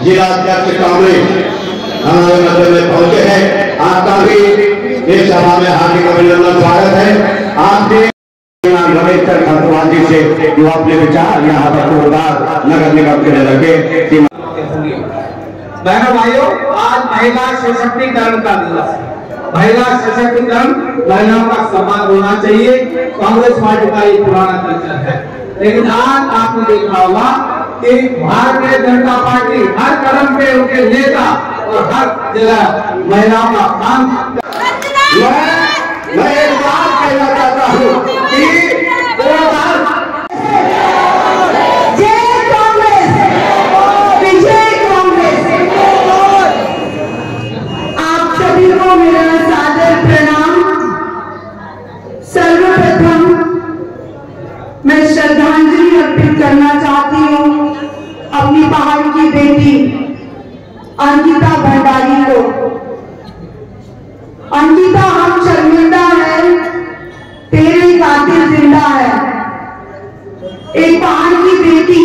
जिला अध्यक्ष कांग्रेस हमारे मध्य में पहुंचे हैं। आपका भी इस सभा में हार्दिक अभिनंदन, स्वागत है। आपने रमेश खरवाल जी से जो अपने विचार यहाँ पर जोरदार नगर निगम के लिए रखे। बहनों भाइयों, आज महिला सशक्तिकरण का दिवस है। महिला सशक्तिकरण, महिलाओं का सम्मान होना चाहिए, कांग्रेस पार्टी का एक पुराना कल्चर है। लेकिन आज आपने देखा होगा कि भारतीय जनता पार्टी हर कदम पे उनके नेता और हर जगह महिलाओं का मान। मैं एक बात कहना चाहता हूँ कि आप सभी को मेरा सादर प्रणाम। सर्वप्रथम मैं श्रद्धांजलि अर्पित करना चाहती हूँ अपनी पहाड़ की बेटी अंकिता भंडारी को। अंकिता, हम शर्मिंदा है, तेरे खातिर जिंदा है। एक पहाड़ की बेटी,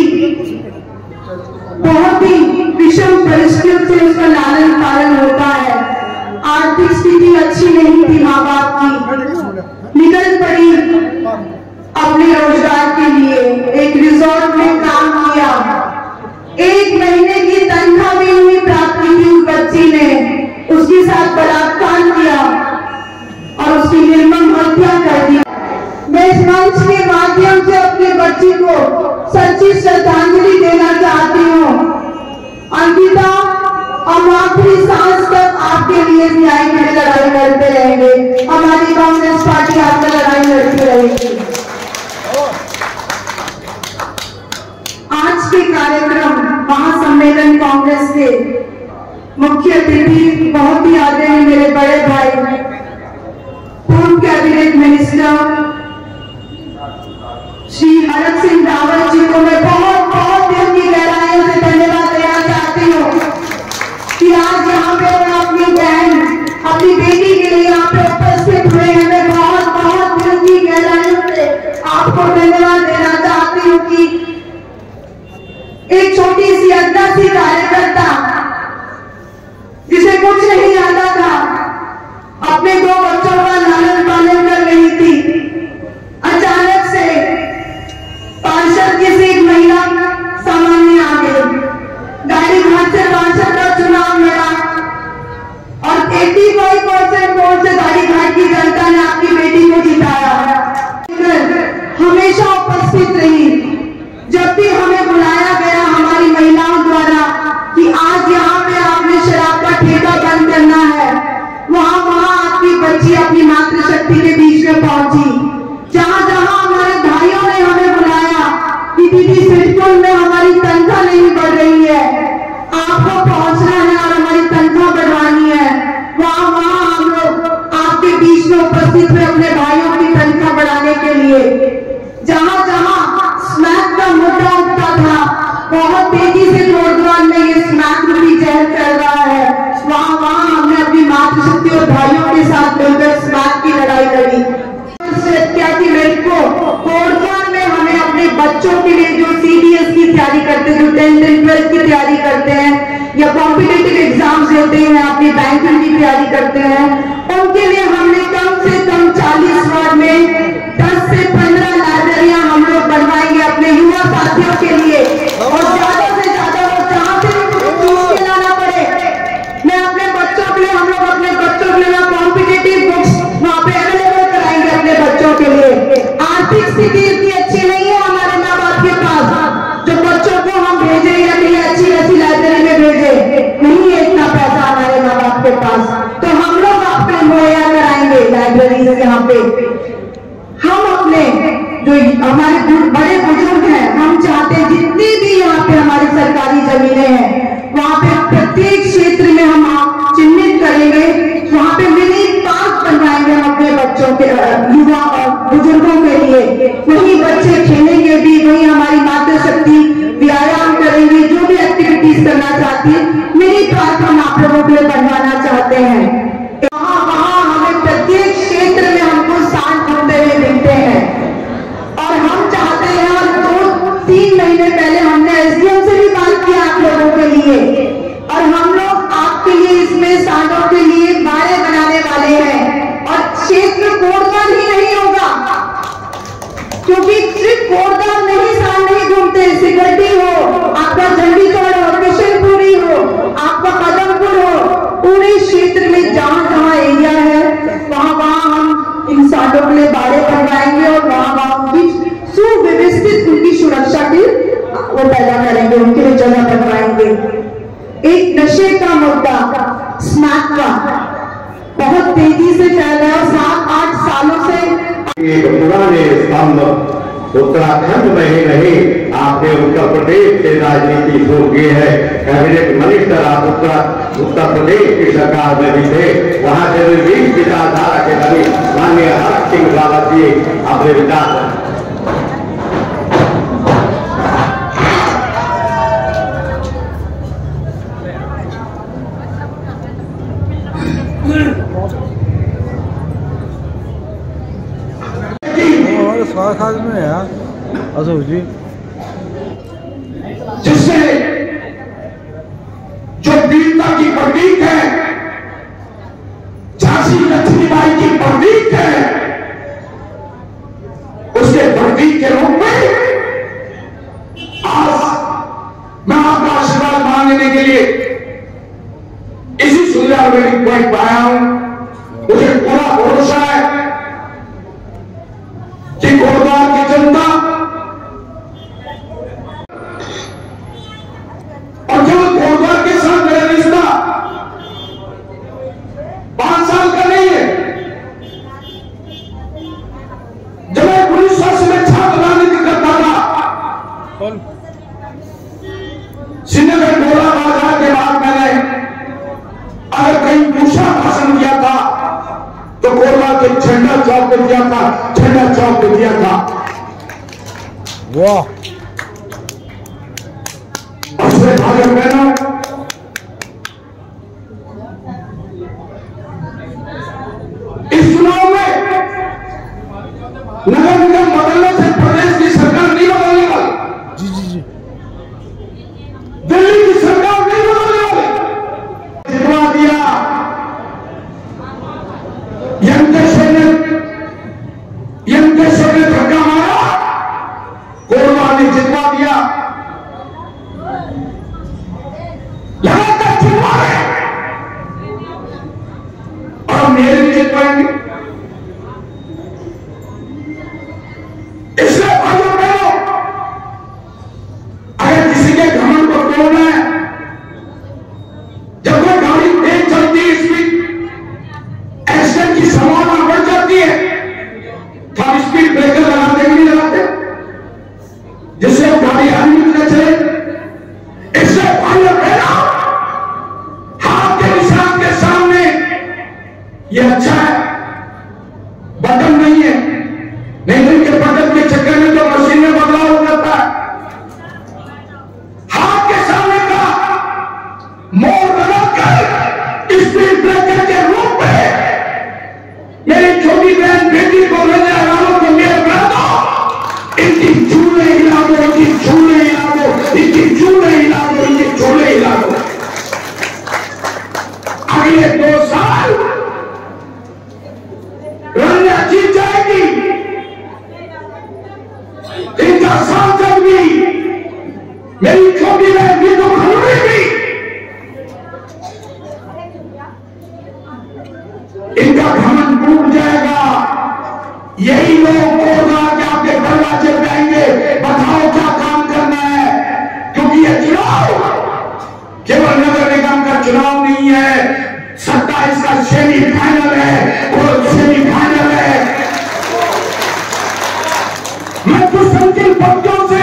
बहुत ही विषम परिस्थितियों से उसका लालन पालन होता है। आर्थिक स्थिति अच्छी नहीं थी माँ बाप की, निकल पड़ी अपने रोजगार के लिए, एक रिजॉर्ट में काम किया। 1 महीने की तनख्वाह भी नहीं प्राप्त की थी उस बच्ची ने, उसके साथ बलात्कार किया और उसकी निर्मम हत्या कर दी। मैं इस मंच के माध्यम से अपने बच्ची को सच्ची श्रद्धांजलि देना चाहती हूँ। अंकिता, हम आखिरी सांस तक आपके लिए न्याय के लिए लड़ाई लड़ते रहेंगे। हमारी कांग्रेस पार्टी आपका लड़ाई लड़ती रहेगी। आज के कार्यक्रम महासम्मेलन कांग्रेस के मुख्य अतिथि बहुत ही आदरणीय मेरे बड़े भाई, पूर्व कैबिनेट मिनिस्टर श्री हरक सिंह रावत जी को मैं बहुत बहुत दिल की गहराइयों से धन्यवाद देना चाहती हूँ कि आज यहाँ पे अपनी बहन, अपनी बेटी के लिए यहाँ पे उपस्थित हुए हैं। मैं बहुत बहुत दिल की गहराइयों से आपको धन्यवाद देना चाहती हूँ कि एक छोटी सी अद्दा सी कार्यकर्ता जिसे कुछ नहीं आता था, अपने 2 बच्चों का लालन पालन कर रही थी। अचानक से पार्षद की सीट महिला सामान्य आ गई, गाड़ी घाट से पार्षद का चुनाव लड़ा और 85% वोट से गाड़ी घाट की जनता ने आपकी बेटी को जिताया। हमेशा उपस्थित रही, जब भी हमें बुलाया गया हमारी महिलाओं द्वारा कि आज यहाँ पे आपने शराब का ठेका बंद करना है, वहाँ आपकी बच्ची अपनी मातृशक्ति के बीच में पहुंची। जहाँ जहाँ हमारे भाइयों ने हमें बुलाया कि दीदी सिडकुल में हमारी तनख्वाह नहीं बढ़ रही है, आपको पहुंचना है और हमारी तनख्वाह बढ़वानी है, वहाँ हम लोग आपके बीच में उपस्थित हुए अपने भाइयों की तनख्वाह बढ़ाने के लिए। जहाँ जहाँ स्मैक का मुद्दा उठता था, बहुत तेजी से जोरदार में ये स्मैक रूपी जहर चल रहा है, वहाँ हमने अपनी मातृशक्ति और भाइयों के साथ मिलकर स्मैक की लड़ाई लड़ी। कोडखान में हमें अपने बच्चों के लिए जो CDS की तैयारी करते हैं, जो 10th and 12th की तैयारी करते हैं या कॉम्पिटिटिव एग्जाम्स देते हैं, अपनी बैंकिंग की तैयारी करते हैं, उनके लिए हमने कम से कम 40 वार्ड में 10 से 15 लाइब्रेरियां हम लोग बनवाएंगे अपने युवा साथियों के लिए। और ज्यादा से ज्यादा वो जहाँ से भी लाना पड़े, मैं अपने बच्चों के लिए, हम लोग अपने बच्चों के लिए कॉम्पिटिटिव बुक्स वहाँ पे अवेलेबल कराएंगे अपने बच्चों के लिए। आर्थिक स्थिति इतनी अच्छी नहीं है हमारे माँ बाप के पास जो बच्चों को हम भेजे या कहीं अच्छी लाइब्रेरी में भेजे, नहीं है इतना पैसा हमारे माँ बाप के पास, तो हम लोग आपको मुहैया कराएंगे लाइब्रेरी से। यहाँ पे हम अपने जो हमारे बड़े बुजुर्ग हैं, हम चाहते हैं जितनी भी यहाँ पे हमारी सरकारी जमीनें हैं, वहाँ पे प्रत्येक क्षेत्र में हम चिन्हित करेंगे, वहाँ पे मिनी पार्क बनवाएंगे हम अपने बच्चों के, युवा और बुजुर्गों के लिए। वहीं बच्चे खेलेंगे भी, वहीं हमारी मातृशक्ति व्यायाम करेंगे, जो भी एक्टिविटीज रिलीज करना चाहती है। मेरी प्रार्थना आप लोगों के लिए बनवाना चाहते हैं। वहां हमें प्रत्येक क्षेत्र में हमको सांड घूमते हुए दिखते हैं और हम चाहते हैं, और 2-3 महीने पहले हमने एसडीएम से भी बात किया आप लोगों के लिए, और हम लोग आपके लिए इसमें सांडों के लिए बाड़े बनाने वाले हैं। और क्षेत्र कोटदार ही नहीं होगा, क्योंकि सिर्फ कोटदार में ही सांड नहीं घूमते, सिकटी हो, आपका झंडीगढ़ हो, किशनपुरी हो, आपका कदमपुर हो, पूरे क्षेत्र में जहां जहां एरिया है वहां हम इन सांडों के लिए बाड़े बनवाएंगे और वहां उनकी सुव्यवस्थित उनकी सुरक्षा की वो पैदा करेंगे, उनके लिए जगह बनवाएंगे। एक नशे का मुद्दा स्मैक का बहुत तेजी से फैल रहा है। 7-8 सालों से एक पुराने स्तंभ उत्तराखंड में ही नहीं, आपने उत्तर प्रदेश से राजनीति शुरू की है। कैबिनेट मिनिस्टर आप उत्तर प्रदेश की सरकार में भी थे, वहां से भी विचारधारा के कभी माननीय हरक सिंह रावत जी अपने विचार स्वास्थ्य में है अशोक जी, जिससे जो वीरता की प्रतीक है, झांसी लक्ष्मीबाई की प्रतीक है, उसके प्रतीक के रूप में आज मैं आपका आशीर्वाद मांगने के लिए इसी सुंदर मेडिकल पॉइंट पर आया हूं। मुझे पूरा भरोसा है कि कोटद्वार की जनता और जो कोटद्वार के साथ मेरा रिश्ता 5 साल का नहीं है। जब मैं 1900 में छात्र राजनीति करता था, श्रीनगर गोला बाजार के बाद मैंने अगर कहीं पूछा भाषण दिया था तो कोटद्वार के झंडा चौक पे दिया था, झंडा चौक पे दिया था। वाह, भाई बहनों, इस चुनाव में नगर निगम बदलने से प्रदेश की सरकार नहीं बदलने वाली। जी जी जी, दिल्ली की सरकार नहीं बदलने वाली। जितवा दिया यंकेश्वर ने धक्का मारा, कोटद्वार ने जितवा दिया, लगातार जितवा रहे और मेरे भी जितवाएंगे। इसलिए भाइयों बहनों, अगर किसी के घमंड को तोड़ना है, जब कोई गाड़ी तेज चलती है, स्पीड एक्सीडेंट की संभावना बढ़ जाती है, तो हम स्पीड ब्रेकर लगाते भी नहीं लगाते, जिससे गाड़ी आगे न चले। इससे भाइयों बहनों, हाथ के निशान के सामने ये अच्छा है, बटन नहीं है, नहीं तो इनके बटन के चक्कर में तो मशीन में बदलाव हो जाता है। हाथ के सामने का मोड़ लगाकर स्पीड ब्रेकर के रूप में मेरी छोटी बहन बेटी को लेने वालों को मेरे बता, इनकी चूल्हे हिला दो, इनकी चूल्हे हिला दो, इनकी चूल्हे हिला दो, इनकी चूल्हे हिला दो। अगले 2 साल रंगा जीत जाएगी, इनका सांसद भी, मेरी छोटी बहन भी तो खरीदेगी, इनका घमंड टूट जाएगा। यही लोग कोटद्वार के आपके दरवाजे पे आएंगे, बताओ क्या काम करना है, क्योंकि ये चुनाव केवल नगर निगम का चुनाव नहीं है, 27 का सेमीफाइनल है, वो सेमीफाइनल है। मैं तो संचित पक्षों से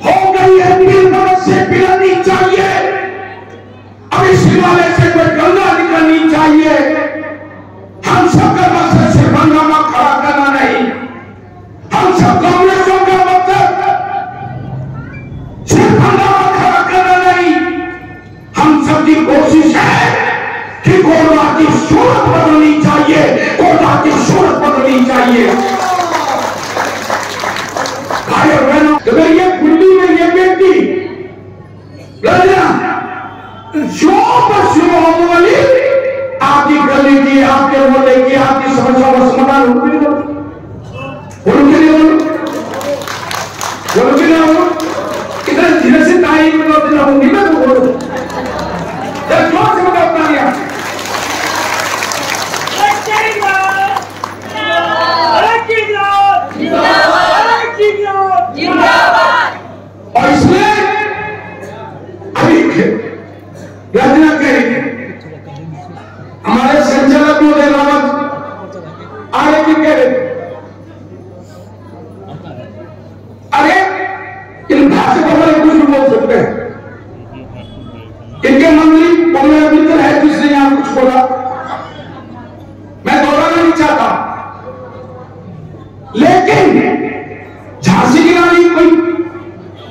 हो गई है, नील नमक से पिलानी चाहिए, अब इस हिमालय से कोई गंगा निकलनी चाहिए। हम सबका मकसद सिर्फ हंगामा खड़ा करना नहीं, हम सब कांग्रेसों का मकसद सिर्फ हंगामा खड़ा चाहिए। भाई और बहनों, अगर ये कुंडी में ये व्यक्ति शुरू होने वाली आपकी गली की, आपके मोहल्ले की, आपकी समस्याओं का समाधान उनके लिए इधर धीरे से ताई में होंगी मैं तो बोलूं जोर से बताओ तालियां। और इसमें अभी रचना करेंगे हमारे संचालक महोदय रावत आगे की कह रहे अरे इन भाषा को हमारे कुछ भी बोल सकते हैं। इनके मंत्री और मेरा मित्र है जिसने यहां कुछ बोला, मैं दोहराना नहीं चाहता, लेकिन झांसी की रानी कोई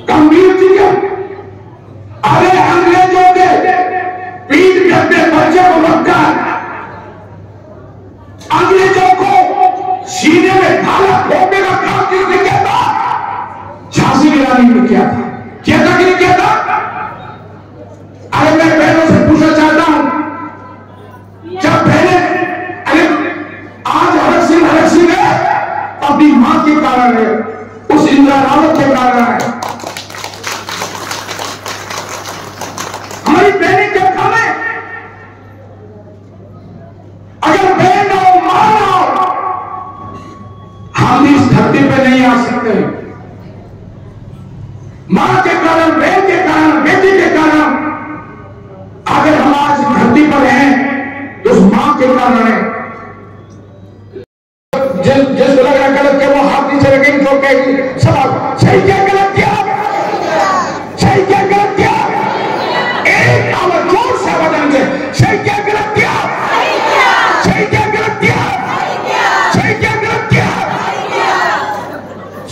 गंभीर चीज है। अरे अंग्रेजों के पीठ करते बच्चे को रखकर अंग्रेजों को सीने में भाला ठोकने का काम किसने किया था? झांसी की रानी ने किया था। किया था कि नहीं किया था? अरे मैं बहनों से पूछना चाहता हूं, जब बहने अरे आज हरक सिंह है अपनी मां के कारण है, उस इंदिरा रावत के कारण है। हमारी बहनें जब हमें अगर बहन हो मां हो, हम इस धरती पे नहीं आ सकते। मां के कारण, बहन के कारण, बेटी के कारण अगर हम आज धरती पर हैं तो उस मां के कारण है। जिस लग रहा गलत किया वो हाथ नीचे रखेंगे तो कहेगी सवाल सही क्या गलत किया, सही क्या गलत किया, एक आवाज जोर से बदलेंगे सही क्या गलत किया, सही क्या गलत किया, सही क्या गलत किया।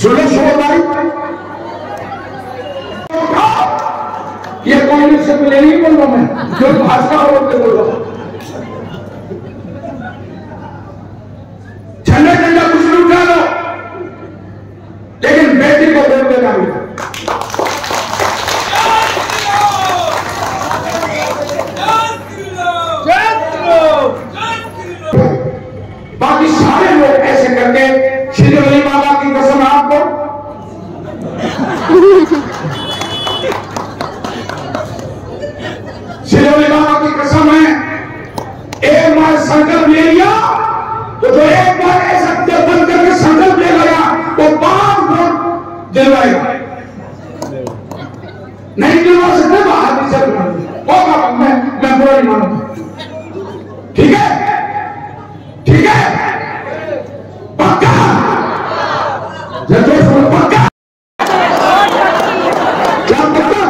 सुनो सुनो भाई, ये कोई से पहले नहीं बोल रहा मैं, जो भाषा हो बोल रहा हूं। झंडा झंडा कुछ भी उठा लो, लेकिन बेटी को बोल देना भी। बाकी सारे लोग ऐसे करके श्रीदेवी बाबा की कसम आपको श्रीदेवी बाबा की कसम है, एक बार संकल्प ले लिया तो जो एक बार ऐसा बंद करके संकल्प ले गया वो 5 वोट दिलवाएगा। नहीं दिलवा सकते तो हाथ नीचे होगा, मैं बुरा नहीं मानूंगा। ठीक है, ठीक है, पक्का पक्का क्या पक्का?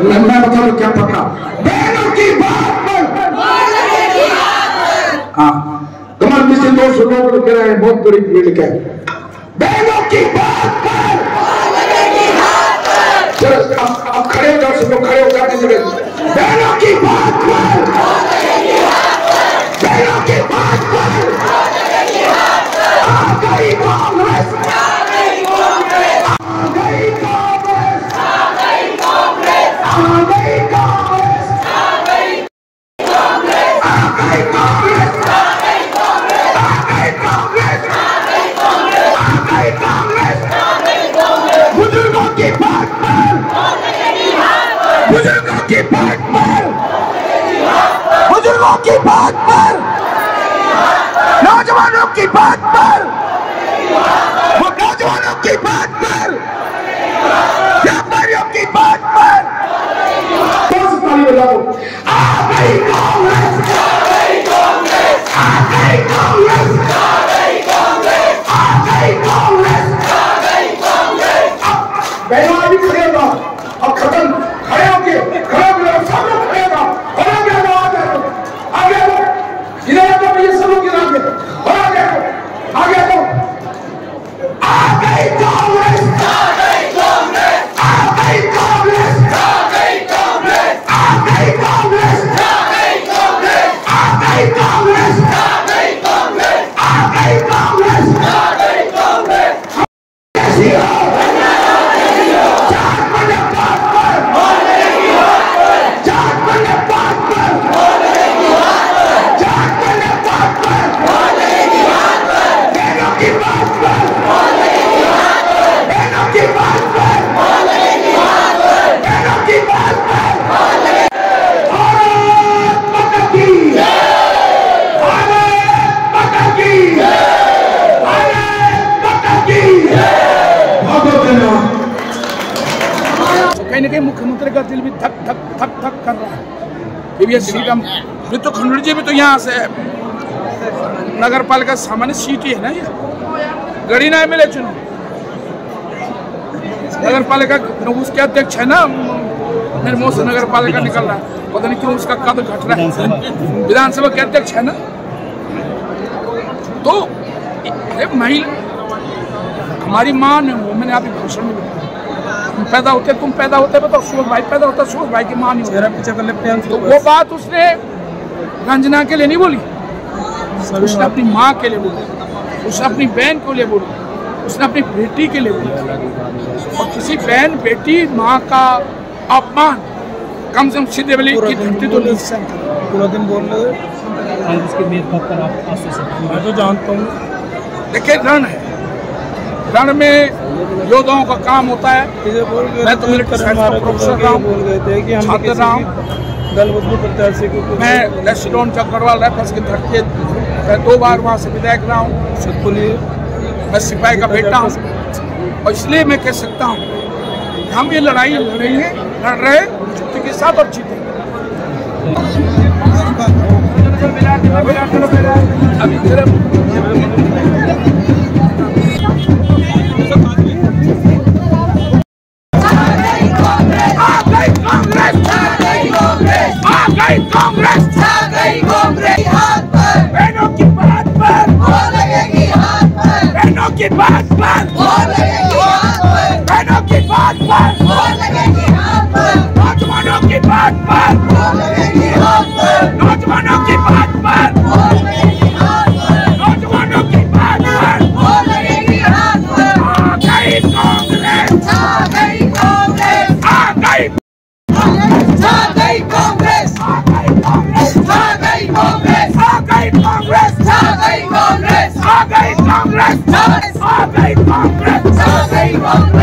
मैं बता दू क्या पक्का? बहनों की बात पर हाँ कमर किसी 200 लोग कह रहे हैं, बहुत बड़ी भीड़ है। बहनों की बात पर चलो अब खड़े हो जाओ, सब लोग खड़े हो जाते हैं। बहनों की बात पर, बहनों की बात पर आ गई कांग्रेस, आ गई कांग्रेस, आ गई कांग्रेस, आ गई कांग्रेस, आ गई कांग्रेस, आ गई कांग्रेस, आ गई कांग्रेस, आ गई कांग्रेस, आ गई कांग्रेस, आ गई कांग्रेस, आ गई कांग्रेस, आ गई कांग्रेस। बुजुर्गों की बात पर, बुजुर्गों की बात पर, बुजुर्गों की बात पर, नौजवानों की बात पर, वो नौजवानों की बात पर, व्यापारियों की बात पर आ गई कांग्रेस, आ गई कांग्रेस, आ गई कांग्रेस, आ गई कांग्रेस, आ गई कांग्रेस, आ गई कांग्रेस। पहला भी खड़े होगा, अब खत्म, खड़े होके खड़े हो गए, सब लोग खड़े होगा, खड़े हो गया, आगे आओ, इधर आओ, ये सब लोग इधर आगे, आगे आओ, आ गई कांग्रेस, आ गई कांग्रेस, आ गई कांग्रेस, आ गई कांग्रेस, आ गई कांग्रेस, आ गई कांग्रेस, आ गई कांग्रेस, आ गई कांग्रेस। मुख्यमंत्री का दिल भी धक धक धक धक कर रहा है। ये का तो खंडूरी जी भी तो यहाँ से नगर पालिका सामान्य सीट ही है ना, ये गढ़ी ना मिले चुनाव नगर पालिका उसके अध्यक्ष है ना, निर्मोह से नगर पालिका निकल रहा है, पता नहीं क्यों उसका कद घट रहा है, विधानसभा के अध्यक्ष है ना। तो महिला हमारी माँ ने, मैंने अभी भाषण में पैदा होते बताओ सुरेश भाई पैदा होता, सुरेश भाई की माँ नहीं होती, तो वो बात उसने रंजना के लिए नहीं बोली, उसने अपनी माँ के लिए बोली, उसने अपनी बहन के लिए बोली, उसने अपनी बेटी के लिए बोली। और किसी बहन बेटी माँ का अपमान कम से कम सीधे वाली की धरती तो नहीं सहन कर। पूरा दिन बोल रहे मैं तो जानता हूँ। देखिए रण है, रण में योद्धाओं का काम होता है। मैं तो मेरे प्रोफेसर रहा हूँ, छात्र रहा हूँ, मैं रेसिडेंट गढ़वाल राइफल्स की धरती मैं 2 बार वहाँ से विधायक रहा हूँ, सबको लिए मैं सिपाही का बेटा हूँ, और इसलिए मैं कह सकता हूँ हम ये लड़ाई लड़ेंगे, लड़ रहे नियुक्ति के साथ और जीतेंगे। बहनों की बात पर वो लगेगी हाथ पर, बहनों की बात पर वो लगेगी हाथ पर, बहनों की बात पर वो लगेगी हाथ पर, नौजवानों की बात पर वो लगेगी हाथ पर, नौजवानों की बात पर वो लगेगी हाथ पर, नौजवानों की बात पर वो लगेगी हाथ पर। आ गई कांग्रेस, आ गई कांग्रेस, आ गई कांग्रेस, आ गई कांग्रेस, आ गई कांग्रेस, आ गई कांग्रेस, आ गई कांग्रेस, आ गई कांग्रेस, आ गई कांग्रेस, आ गई कांग्रेस, आ गई कांग्रेस।